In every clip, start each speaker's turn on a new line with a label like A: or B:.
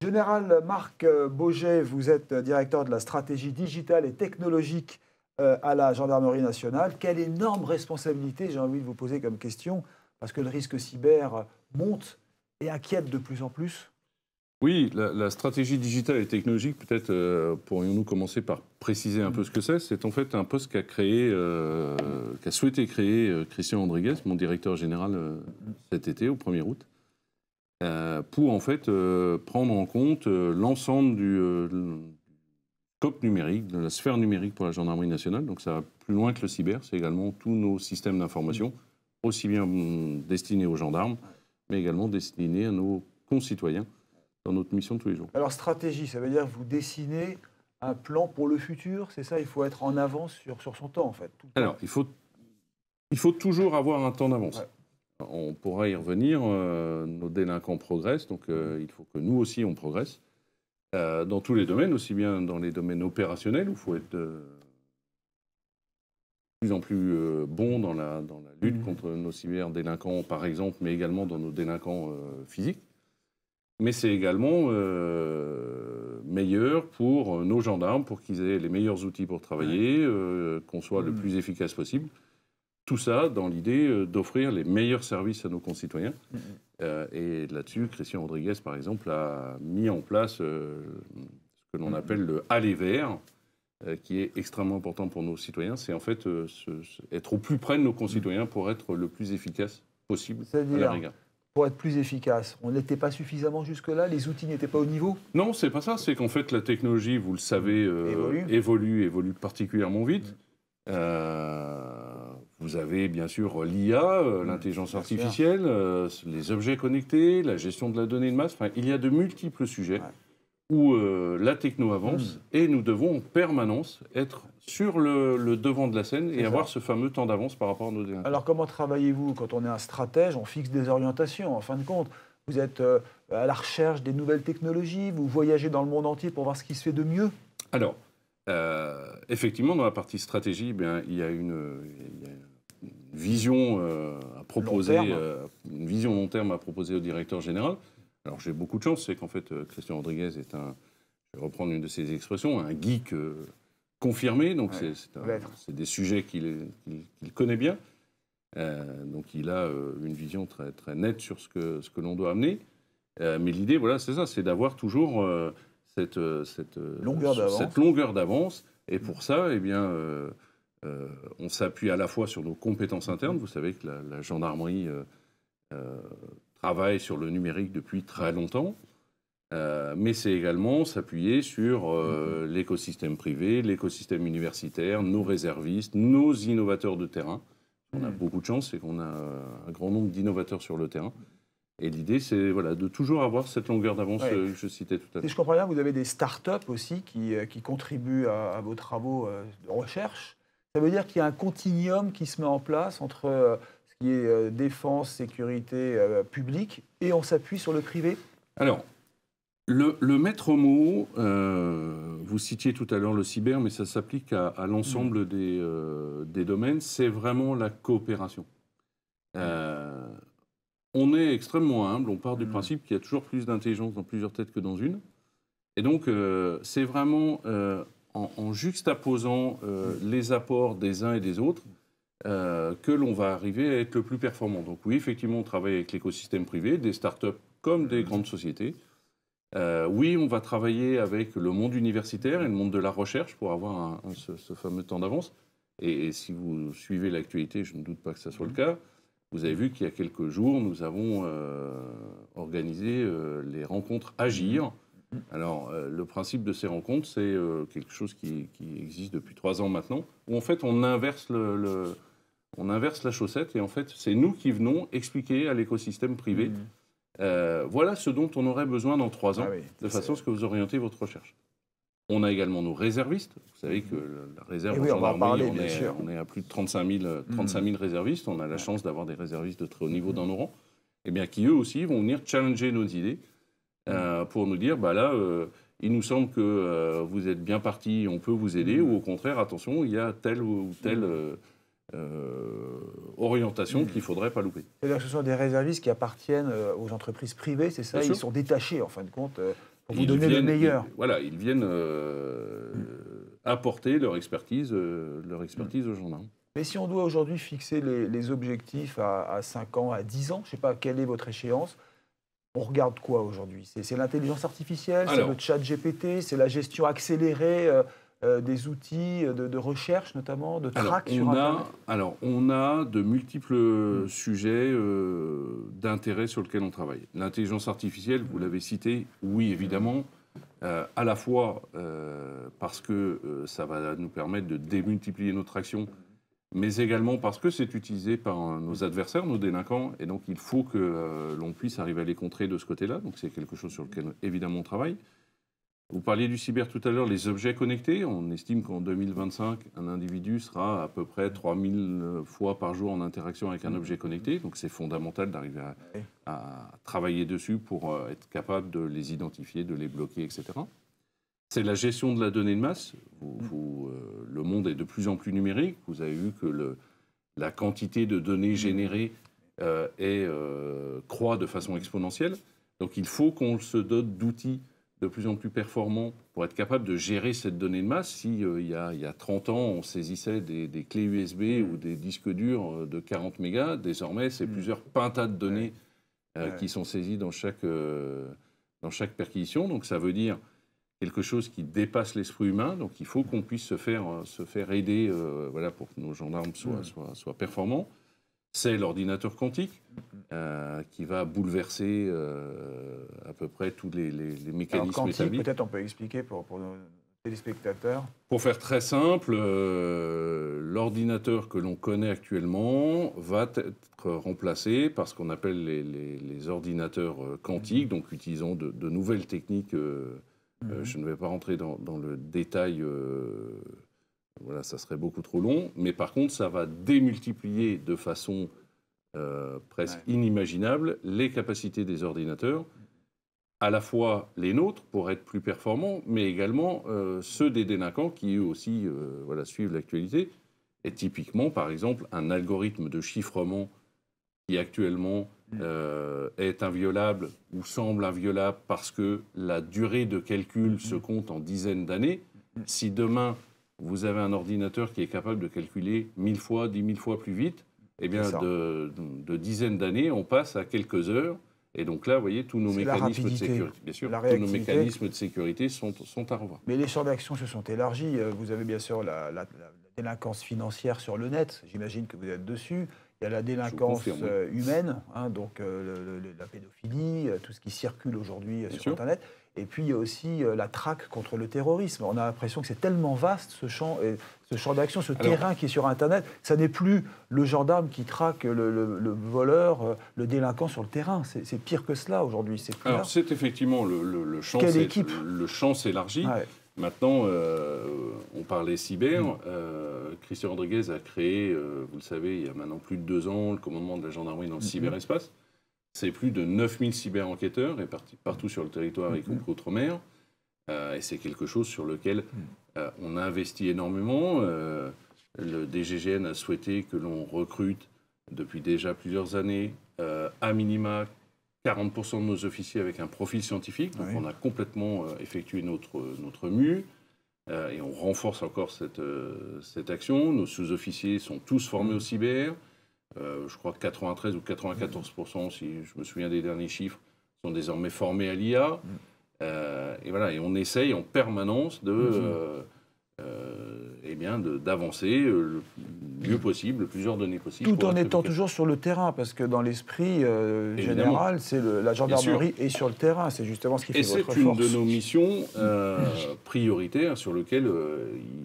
A: Général Marc Boget, vous êtes directeur de la stratégie digitale et technologique à la Gendarmerie nationale. Quelle énorme responsabilité, j'ai envie de vous poser comme question, parce que le risque cyber monte et inquiète de plus en plus.
B: Oui, la stratégie digitale et technologique, peut-être pourrions-nous commencer par préciser un peu ce que c'est. C'est en fait un poste qu'a souhaité créer Christian Rodriguez, mon directeur général, cet été, au 1er août, pour en fait prendre en compte l'ensemble du scope numérique, de la sphère numérique pour la gendarmerie nationale. Donc ça va plus loin que le cyber, c'est également tous nos systèmes d'information, aussi bien destinés aux gendarmes, mais également destinés à nos concitoyens dans notre mission de tous les jours.
A: Alors stratégie, ça veut dire que vous dessinez un plan pour le futur, c'est ça? Il faut être en avance sur son temps en fait. Tout le temps.
B: Alors, il faut toujours avoir un temps d'avance.
A: Ouais.
B: On pourra y revenir, nos délinquants progressent, donc il faut que nous aussi on progresse. Dans tous les domaines, aussi bien dans les domaines opérationnels, où il faut être de plus en plus bon dans la lutte contre nos cyberdélinquants, par exemple, mais également dans nos délinquants physiques. Mais c'est également meilleur pour nos gendarmes, pour qu'ils aient les meilleurs outils pour travailler, qu'on soit le plus efficace possible. Tout ça dans l'idée d'offrir les meilleurs services à nos concitoyens. Et là-dessus, Christian Rodriguez, par exemple, a mis en place ce que l'on appelle le aller vers, qui est extrêmement important pour nos citoyens. C'est en fait être au plus près de nos concitoyens pour être le plus efficace possible à la brigade.
A: Pour être plus efficace, on n'était pas suffisamment jusque-là, les outils n'étaient pas au niveau?
B: Non, c'est pas ça. C'est qu'en fait, la technologie, vous le savez, évolue particulièrement vite. Vous avez bien sûr l'IA, l'intelligence artificielle, les objets connectés, la gestion de la donnée de masse. Enfin, il y a de multiples sujets où la techno avance et nous devons en permanence être sur le devant de la scène et avoir ce fameux temps d'avance par rapport à nos délinquants.
A: Alors comment travaillez-vous? Quand on est un stratège, on fixe des orientations. En fin de compte, vous êtes à la recherche des nouvelles technologies, vous voyagez dans le monde entier pour voir ce qui se fait de mieux?
B: Alors, effectivement, dans la partie stratégie, il y a une vision à proposer, une vision long terme à proposer au directeur général. Alors j'ai beaucoup de chance, c'est qu'en fait Christian Rodriguez est je vais reprendre une de ses expressions, un geek confirmé. Donc c'est des sujets qu'il connaît bien. Donc il a une vision très très nette sur ce que l'on doit amener. Mais l'idée, voilà, c'est ça, c'est d'avoir toujours cette longueur d'avance. Et pour ça, eh bien, on s'appuie à la fois sur nos compétences internes. Vous savez que la gendarmerie travaille sur le numérique depuis très longtemps. Mais c'est également s'appuyer sur l'écosystème privé, l'écosystème universitaire, nos réservistes, nos innovateurs de terrain. On a beaucoup de chance, c'est qu'on a un grand nombre d'innovateurs sur le terrain. Et l'idée, c'est de toujours avoir cette longueur d'avance que je citais tout à l'heure.
A: Si je comprends bien, vous avez des start-up aussi qui contribuent à vos travaux de recherche. Ça veut dire qu'il y a un continuum qui se met en place entre ce qui est défense, sécurité publique, et on s'appuie sur le privé?
B: Alors, le maître mot, vous citiez tout à l'heure le cyber, mais ça s'applique à l'ensemble des domaines, c'est vraiment la coopération. On est extrêmement humble, on part du principe qu'il y a toujours plus d'intelligence dans plusieurs têtes que dans une. Et donc, c'est vraiment en juxtaposant les apports des uns et des autres que l'on va arriver à être le plus performant. Donc oui, effectivement, on travaille avec l'écosystème privé, des startups comme des grandes sociétés. Oui, on va travailler avec le monde universitaire et le monde de la recherche pour avoir ce fameux temps d'avance. Et si vous suivez l'actualité, je ne doute pas que ça soit le cas, vous avez vu qu'il y a quelques jours, nous avons organisé les rencontres Agir. Alors, le principe de ces rencontres, c'est quelque chose qui existe depuis 3 ans maintenant, où en fait, on inverse la chaussette et en fait, c'est nous qui venons expliquer à l'écosystème privé voilà ce dont on aurait besoin dans 3 ans, de façon à ce que vous orientez votre recherche. On a également nos réservistes. Vous savez que la réserve en gendarmerie, on est à plus de 35 000 réservistes. On a la chance d'avoir des réservistes de très haut niveau dans nos rangs, et bien, qui eux aussi vont venir challenger nos idées pour nous dire, il nous semble que vous êtes bien parti, on peut vous aider, ou au contraire, attention, il y a telle ou telle orientation qu'il ne faudrait pas louper.
A: C'est-à-dire que ce sont des réservistes qui appartiennent aux entreprises privées, c'est ça? Ils sont détachés, en fin de compte, Pour vous donner les meilleurs.
B: Voilà, ils viennent apporter leur expertise aux gendarmes.
A: Mais si on doit aujourd'hui fixer les objectifs à 5 ans, à 10 ans, je ne sais pas quelle est votre échéance, on regarde quoi aujourd'hui? C'est l'intelligence artificielle, c'est le chat GPT, c'est la gestion accélérée des outils de recherche notamment, de track sur Internet?
B: Alors, on a de multiples sujets d'intérêt sur lesquels on travaille. L'intelligence artificielle, vous l'avez cité, oui, évidemment, à la fois parce que ça va nous permettre de démultiplier notre action, mais également parce que c'est utilisé par nos adversaires, nos délinquants, et donc il faut que l'on puisse arriver à les contrer de ce côté-là. Donc c'est quelque chose sur lequel, évidemment, on travaille. Vous parliez du cyber tout à l'heure, les objets connectés. On estime qu'en 2025, un individu sera à peu près 3000 fois par jour en interaction avec un objet connecté. Donc c'est fondamental d'arriver à travailler dessus pour être capable de les identifier, de les bloquer, etc. C'est la gestion de la donnée de masse. Le monde est de plus en plus numérique. Vous avez vu que la quantité de données générées croît de façon exponentielle. Donc il faut qu'on se dote d'outils de plus en plus performants pour être capable de gérer cette donnée de masse. Si il y a 30 ans, on saisissait des clés USB ou des disques durs de 40 mégas, désormais, c'est plusieurs pentas de données qui sont saisies dans chaque perquisition. Donc ça veut dire quelque chose qui dépasse l'esprit humain. Donc il faut qu'on puisse se faire aider pour que nos gendarmes soient performants. C'est l'ordinateur quantique qui va bouleverser à peu près tous les mécanismes
A: Alors, quantique,
B: établis.
A: Peut-être on peut expliquer pour nos téléspectateurs.
B: Pour faire très simple, l'ordinateur que l'on connaît actuellement va être remplacé par ce qu'on appelle les ordinateurs quantiques, donc utilisant de nouvelles techniques. Je ne vais pas rentrer dans le détail. Voilà, ça serait beaucoup trop long. Mais par contre, ça va démultiplier de façon presque inimaginable les capacités des ordinateurs, à la fois les nôtres pour être plus performants, mais également ceux des délinquants qui eux aussi suivent l'actualité. Et typiquement, par exemple, un algorithme de chiffrement qui actuellement est inviolable ou semble inviolable parce que la durée de calcul se compte en dizaines d'années. Si demain, vous avez un ordinateur qui est capable de calculer 1000 fois, 10 000 fois plus vite, eh bien, de dizaines d'années, on passe à quelques heures. Et donc là, vous voyez, tous nos mécanismes de sécurité, bien sûr, tous nos mécanismes de sécurité sont à revoir.
A: Mais les champs d'action se sont élargis. Vous avez bien sûr la délinquance financière sur le net. J'imagine que vous êtes dessus. Il y a la délinquance humaine, donc la pédophilie, tout ce qui circule aujourd'hui sur Internet. Et puis, il y a aussi la traque contre le terrorisme. On a l'impression que c'est tellement vaste, ce champ d'action, ce terrain qui est sur Internet. Ça n'est plus le gendarme qui traque le voleur, le délinquant sur le terrain. C'est pire que cela aujourd'hui.
B: Alors, c'est effectivement le champ. Le champ s'élargit. Ouais. Maintenant, on parlait cyber. Christian Rodriguez a créé, vous le savez, il y a maintenant plus de 2 ans, le commandement de la gendarmerie dans le cyberespace. C'est plus de 9000 cyber-enquêteurs répartis partout sur le territoire, y compris outre-mer. Et c'est quelque chose sur lequel on a investi énormément. Le DGGN a souhaité que l'on recrute depuis déjà plusieurs années, à minima, 40% de nos officiers avec un profil scientifique. Donc on a complètement effectué notre mue. Et on renforce encore cette action. Nos sous-officiers sont tous formés au cyber. Je crois que 93 ou 94%, si je me souviens des derniers chiffres, sont désormais formés à l'IA. Et voilà, et on essaye en permanence d'avancer le mieux possible, plusieurs données possibles.
A: Tout en étant toujours sur le terrain, parce que dans l'esprit général, la gendarmerie est sur le terrain. C'est justement ce qui fait votre force.
B: Et c'est une de nos missions prioritaires sur lesquelles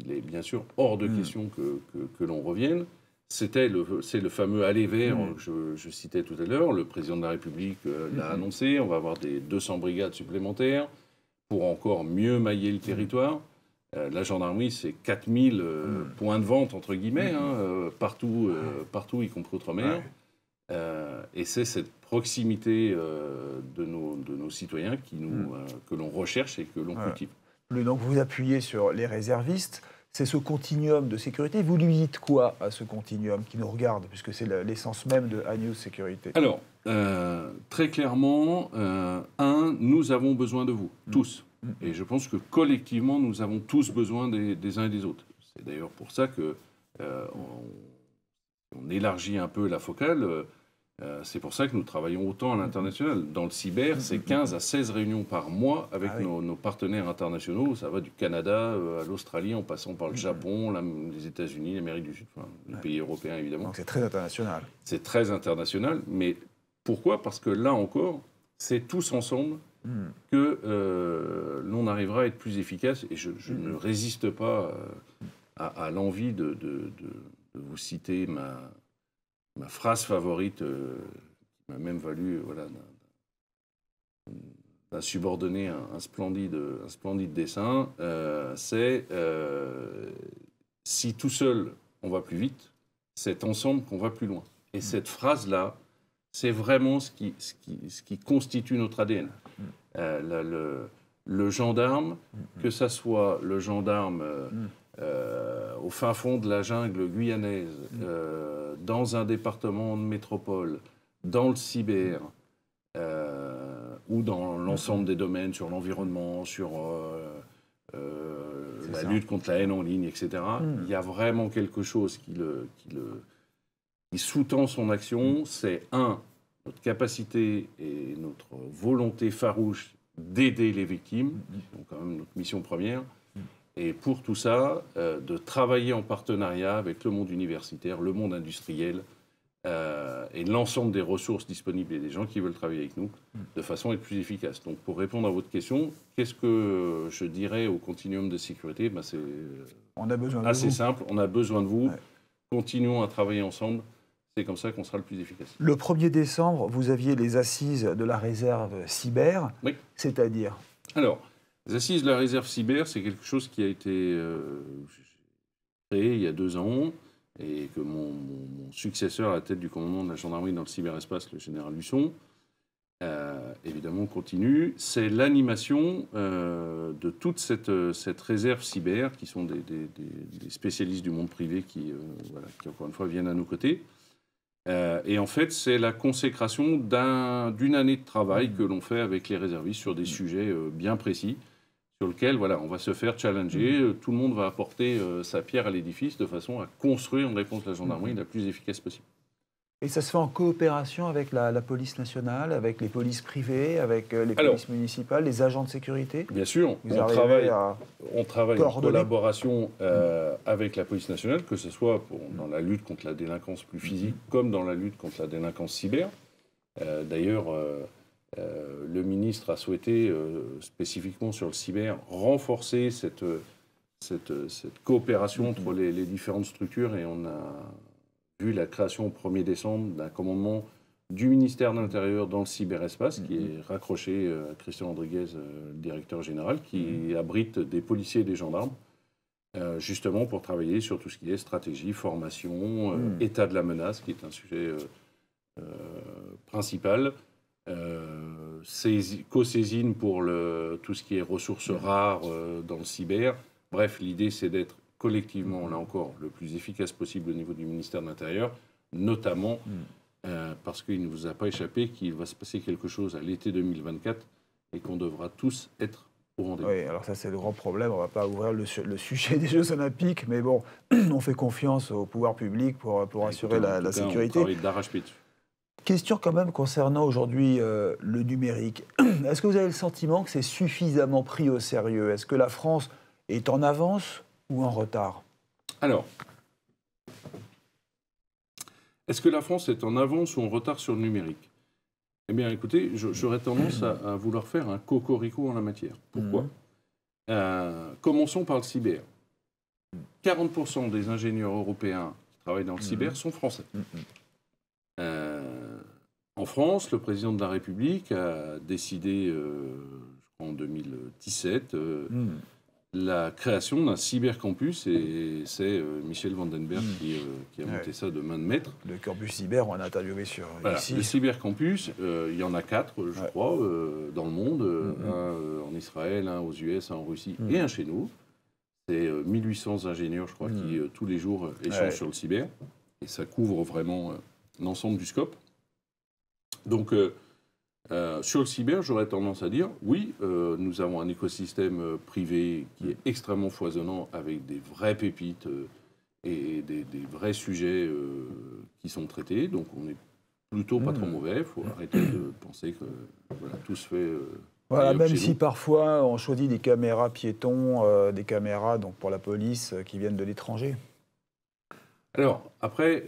B: il est bien sûr hors de question que l'on revienne. C'est le fameux aller vers que je citais tout à l'heure. Le président de la République l'a annoncé. On va avoir des 200 brigades supplémentaires pour encore mieux mailler le territoire. La gendarmerie, c'est 4000 points de vente, entre guillemets, partout, y compris outre-mer. Et c'est cette proximité de nos citoyens que l'on recherche et que l'on cultive.
A: Donc vous appuyez sur les réservistes. C'est ce continuum de sécurité. Vous lui dites quoi à ce continuum qui nous regarde, puisque c'est l'essence même de Anews Sécurité?
B: Alors, très clairement, nous avons besoin de vous, tous. Et je pense que collectivement, nous avons tous besoin des uns et des autres. C'est d'ailleurs pour ça que on élargit un peu la focale. C'est pour ça que nous travaillons autant à l'international. Dans le cyber, c'est 15 à 16 réunions par mois avec nos partenaires internationaux. Ça va du Canada à l'Australie, en passant par le Japon, les États-Unis, l'Amérique du Sud, enfin, les pays européens évidemment.
A: Donc c'est très international.
B: C'est très international, mais pourquoi? Parce que là encore, c'est tous ensemble que l'on arrivera à être plus efficace. Et je ne résiste pas à l'envie de vous citer ma phrase favorite, qui m'a même valu d'un subordonné un splendide dessin, c'est si tout seul on va plus vite, c'est ensemble qu'on va plus loin. Et cette phrase-là, c'est vraiment ce qui constitue notre ADN. Le gendarme, que ça soit le gendarme au fin fond de la jungle guyanaise, dans un département de métropole, dans le cyber, ou dans l'ensemble des domaines, sur l'environnement, sur la lutte contre la haine en ligne, etc. Il y a vraiment quelque chose qui sous-tend son action, c'est notre capacité et notre volonté farouche d'aider les victimes, donc quand même notre mission première. Et pour tout ça, de travailler en partenariat avec le monde universitaire, le monde industriel et l'ensemble des ressources disponibles et des gens qui veulent travailler avec nous, de façon à être plus efficace. Donc pour répondre à votre question, qu'est-ce que je dirais au continuum de sécurité? C'est assez simple, on a besoin de vous, continuons à travailler ensemble, c'est comme ça qu'on sera le plus efficace.
A: Le 1er décembre, vous aviez les assises de la réserve cyber, c'est-à-dire?
B: Alors, les assises de la réserve cyber, c'est quelque chose qui a été créé il y a 2 ans et que mon successeur à la tête du commandement de la gendarmerie dans le cyberespace, le général Husson, évidemment continue. C'est l'animation de toute cette réserve cyber, qui sont des spécialistes du monde privé qui, encore une fois, viennent à nos côtés. Et en fait, c'est la consécration d'une année de travail que l'on fait avec les réservistes sur des sujets bien précis, sur lesquels on va se faire challenger. Tout le monde va apporter sa pierre à l'édifice de façon à construire une réponse de la gendarmerie la plus efficace possible.
A: Et ça se fait en coopération avec la police nationale, avec les polices privées, avec les polices municipales, les agents de sécurité?
B: Bien sûr, on travaille en collaboration avec la police nationale, que ce soit dans la lutte contre la délinquance plus physique comme dans la lutte contre la délinquance cyber. D'ailleurs, le ministre a souhaité, spécifiquement sur le cyber, renforcer cette coopération entre les différentes structures, et on a vu la création au 1er décembre d'un commandement du ministère de l'Intérieur dans le cyberespace, qui est raccroché à Christian Rodriguez, le directeur général, qui abrite des policiers et des gendarmes, justement pour travailler sur tout ce qui est stratégie, formation, état de la menace, qui est un sujet principal, co-saisine pour tout ce qui est ressources rares dans le cyber. Bref, l'idée, c'est d'être collectivement, là encore, le plus efficace possible au niveau du ministère de l'Intérieur, notamment parce qu'il ne vous a pas échappé qu'il va se passer quelque chose à l'été 2024 et qu'on devra tous être au rendez-vous.
A: Oui, alors ça, c'est le grand problème. On ne va pas ouvrir le sujet des Jeux Olympiques, mais bon, on fait confiance au pouvoir public pour assurer la sécurité.
B: On travaille d'arrache-pied dessus.
A: Question quand même concernant aujourd'hui le numérique. Est-ce que vous avez le sentiment que c'est suffisamment pris au sérieux? Est-ce que la France est en avance ou en retard?
B: Alors, est-ce que la France est en avance ou en retard sur le numérique? Eh bien, écoutez, j'aurais tendance à vouloir faire un cocorico en la matière. Pourquoi? Commençons par le cyber. 40% des ingénieurs européens qui travaillent dans le cyber sont français. En France, le président de la République a décidé, je crois en 2017, la création d'un cybercampus, et c'est Michel Vandenberg qui a monté ça de main de maître.
A: Le campus cyber, on a interviewé ici.
B: Le cybercampus, il y en a 4, je crois, dans le monde. Un en Israël, un aux US, un en Russie et un chez nous. C'est 1800 ingénieurs, je crois, qui tous les jours échangent sur le cyber. Et ça couvre vraiment l'ensemble du scope. Donc, sur le cyber, j'aurais tendance à dire, oui, nous avons un écosystème privé qui est extrêmement foisonnant, avec des vraies pépites et des vrais sujets qui sont traités. Donc, on est plutôt pas trop mauvais. Il faut arrêter de penser que voilà, tout se fait...
A: Voilà, même si parfois on choisit des caméras piétons, des caméras donc pour la police qui viennent de l'étranger.
B: Alors, après,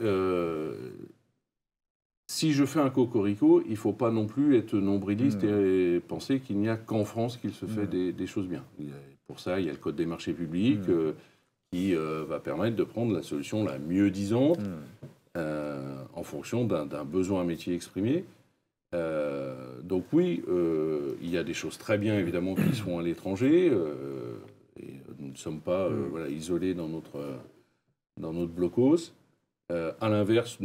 B: si je fais un cocorico, il ne faut pas non plus être nombriliste et penser qu'il n'y a qu'en France qu'il se fait des choses bien. Pour ça, il y a le Code des marchés publics qui va permettre de prendre la solution la mieux disante en fonction d'un besoin métier exprimé. Donc oui, il y a des choses très bien, évidemment, qui se font à l'étranger. Et nous ne sommes pas voilà, isolés dans notre blocos. À l'inverse,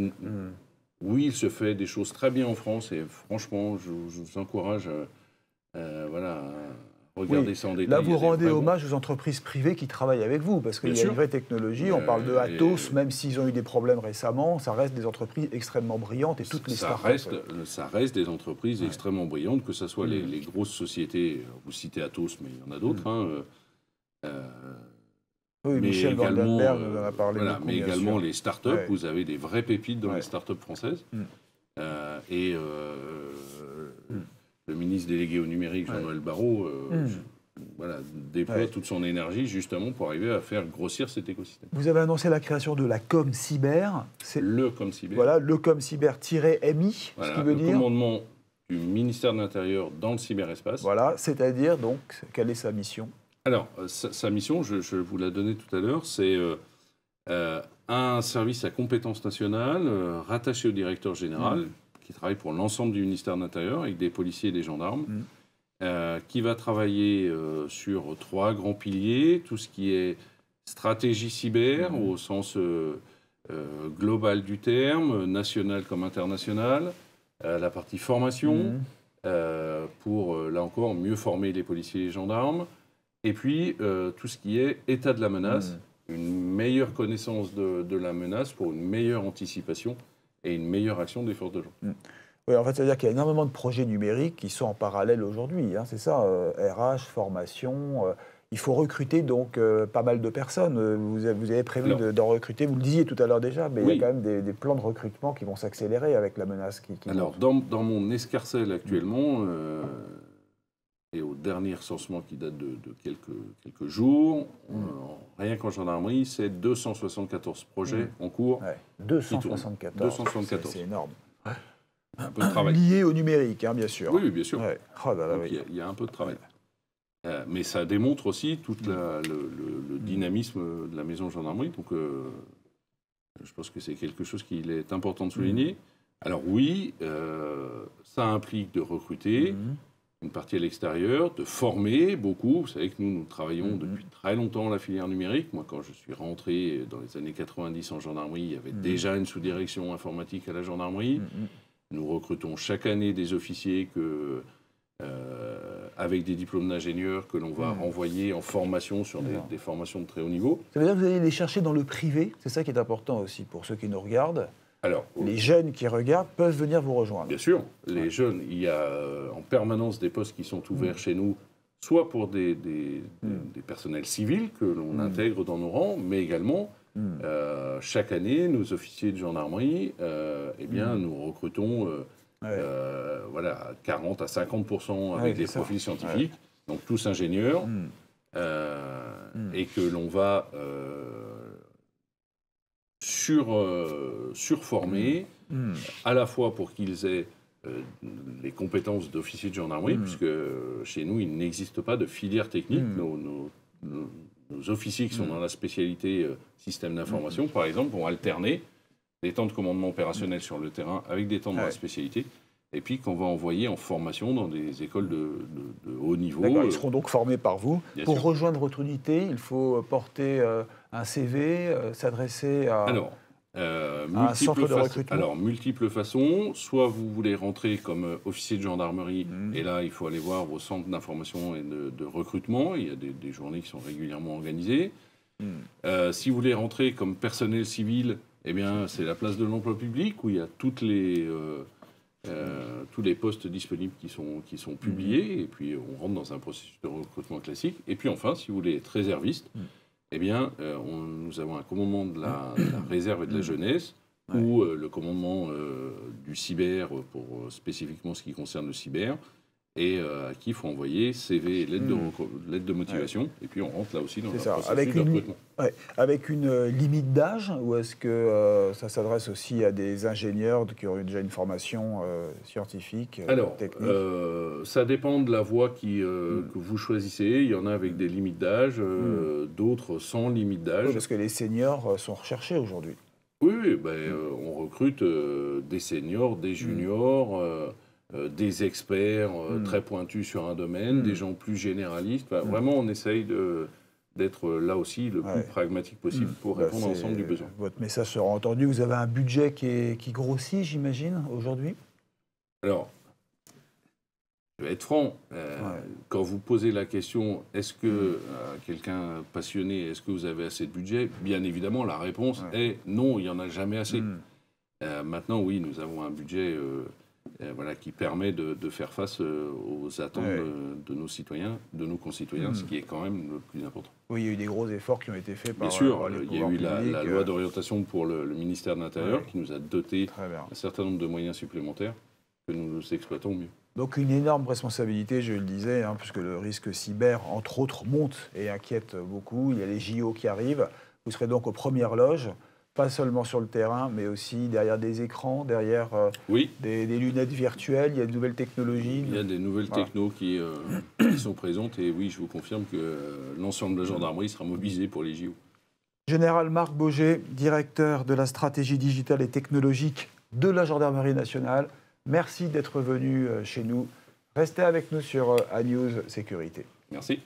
B: oui, il se fait des choses très bien en France. Et franchement, je vous encourage voilà, à regarder ça en détail.
A: Là, vous rendez hommage aux entreprises privées qui travaillent avec vous, parce qu'il y a une vraie technologie. On parle de Atos, même s'ils ont eu des problèmes récemment, ça reste des entreprises extrêmement brillantes et toutes les startups.
B: Ça reste des entreprises extrêmement brillantes, que ce soit les grosses sociétés, vous citez Atos, mais il y en a d'autres.
A: Oui, Michel Vandenberg nous en a parlé beaucoup,
B: mais également les startups, vous avez des vraies pépites dans les startups françaises. Et le ministre délégué au numérique, Jean-Noël Barrot, voilà, déploie toute son énergie justement pour arriver à faire grossir cet écosystème.
A: Vous avez annoncé la création de la ComCyber.
B: Le ComCyber.
A: Voilà, le ComCyber-MI,
B: voilà,
A: ce qui veut dire...
B: Le commandement du ministère de l'Intérieur dans le cyberespace.
A: Voilà, c'est-à-dire donc, quelle est sa mission ?
B: Alors, sa mission, je vous l'ai donnée tout à l'heure, c'est un service à compétence nationale rattaché au directeur général, qui travaille pour l'ensemble du ministère de l'Intérieur, avec des policiers et des gendarmes, qui va travailler sur 3 grands piliers, tout ce qui est stratégie cyber, au sens global du terme, national comme international, la partie formation, pour, là encore, mieux former les policiers et les gendarmes, et puis tout ce qui est état de la menace, une meilleure connaissance de la menace pour une meilleure anticipation et une meilleure action des forces de l'ordre.
A: Oui, en fait, ça veut dire qu'il y a énormément de projets numériques qui sont en parallèle aujourd'hui. Hein, c'est ça, RH, formation. Il faut recruter donc pas mal de personnes. Vous avez prévu d'en recruter, vous le disiez tout à l'heure déjà, mais il y a quand même des plans de recrutement qui vont s'accélérer avec la menace qui
B: Alors, dans mon escarcelle actuellement, et au dernier recensement qui date de quelques jours, rien qu'en gendarmerie, c'est 274 projets en cours.
A: 274, c'est énorme.
B: Un peu de travail.
A: Lié au numérique, hein, bien sûr.
B: Oui, bien sûr.
A: Oh
B: il y a un peu de travail. Mais ça démontre aussi tout le dynamisme de la maison gendarmerie. Donc, je pense que c'est quelque chose qu'il est important de souligner. Alors oui, ça implique de recruter une partie à l'extérieur, de former beaucoup. Vous savez que nous travaillons depuis très longtemps la filière numérique. Moi, quand je suis rentré dans les années 90 en gendarmerie, il y avait déjà une sous-direction informatique à la gendarmerie. Nous recrutons chaque année des officiers avec des diplômes d'ingénieurs que l'on va renvoyer en formation sur des formations de très haut niveau.
A: Ça veut dire que vous allez les chercher dans le privé. C'est ça qui est important aussi pour ceux qui nous regardent.
B: Alors,
A: les jeunes qui regardent peuvent venir vous rejoindre.
B: Bien sûr. Les jeunes, il y a en permanence des postes qui sont ouverts chez nous, soit pour des personnels civils que l'on intègre dans nos rangs, mais également, chaque année, nos officiers de gendarmerie, nous recrutons voilà, 40 à 50% avec des profils scientifiques, donc tous ingénieurs, et que l'on va surformer, à la fois pour qu'ils aient les compétences d'officiers de gendarmerie, puisque chez nous, il n'existe pas de filière technique. Nos officiers qui sont dans la spécialité système d'information, par exemple, vont alterner des temps de commandement opérationnel sur le terrain avec des temps dans la spécialité, et puis qu'on va envoyer en formation dans des écoles de haut niveau.
A: Ils seront donc formés par vous. Pour rejoindre votre unité, il faut porter un CV, s'adresser à un centre de recrutement.
B: Alors, multiples façons. Soit vous voulez rentrer comme officier de gendarmerie, et là, il faut aller voir vos centres d'information et de recrutement. Il y a des journées qui sont régulièrement organisées. Si vous voulez rentrer comme personnel civil, eh bien, c'est la place de l'emploi public où il y a toutes les tous les postes disponibles qui sont publiés, et puis on rentre dans un processus de recrutement classique. Et puis enfin, si vous voulez être réserviste, eh bien, nous avons un commandement de la réserve et de la jeunesse, ou le commandement du cyber, pour spécifiquement ce qui concerne le cyber, et à qui il faut envoyer CV et lettre de motivation. Et puis on rentre là aussi dans le processus de recrutement.
A: Avec une limite d'âge, ou est-ce que ça s'adresse aussi à des ingénieurs qui ont déjà une formation scientifique, technique?
B: Ça dépend de la voie que vous choisissez. Il y en a avec des limites d'âge, d'autres sans limite d'âge.
A: Oui, parce que les seniors sont recherchés aujourd'hui.
B: Oui, on recrute des seniors, des juniors, des experts très pointus sur un domaine, des gens plus généralistes. Vraiment, on essaye d'être là aussi le plus pragmatique possible pour répondre à l'ensemble du besoin.
A: Votre message sera entendu. Vous avez un budget qui grossit, j'imagine, aujourd'hui?
B: Alors, je vais être franc. Quand vous posez la question, est-ce que quelqu'un passionné, est-ce que vous avez assez de budget? Bien évidemment, la réponse est non, il n'y en a jamais assez. Maintenant, oui, nous avons un budget qui permet de faire face aux attentes de nos citoyens, de nos concitoyens, ce qui est quand même le plus important.
A: Oui, il y a eu des gros efforts qui ont été faits par
B: Bien sûr,
A: les
B: il y a eu
A: pouvoirs publics,
B: la loi d'orientation pour le ministère de l'Intérieur qui nous a doté
A: un
B: certain nombre de moyens supplémentaires que nous exploitons mieux.
A: Donc une énorme responsabilité, je le disais, puisque le risque cyber, entre autres, monte et inquiète beaucoup. Il y a les JO qui arrivent. Vous serez donc aux premières loges, pas seulement sur le terrain, mais aussi derrière des écrans, derrière des lunettes virtuelles. Il y a de nouvelles technologies.
B: Il y a des nouvelles technos qui sont présentes. Et oui, je vous confirme que l'ensemble de la gendarmerie sera mobilisé pour les JO.
A: Général Marc Baugé, directeur de la stratégie digitale et technologique de la Gendarmerie nationale. Merci d'être venu chez nous. Restez avec nous sur A-News Sécurité.
B: Merci.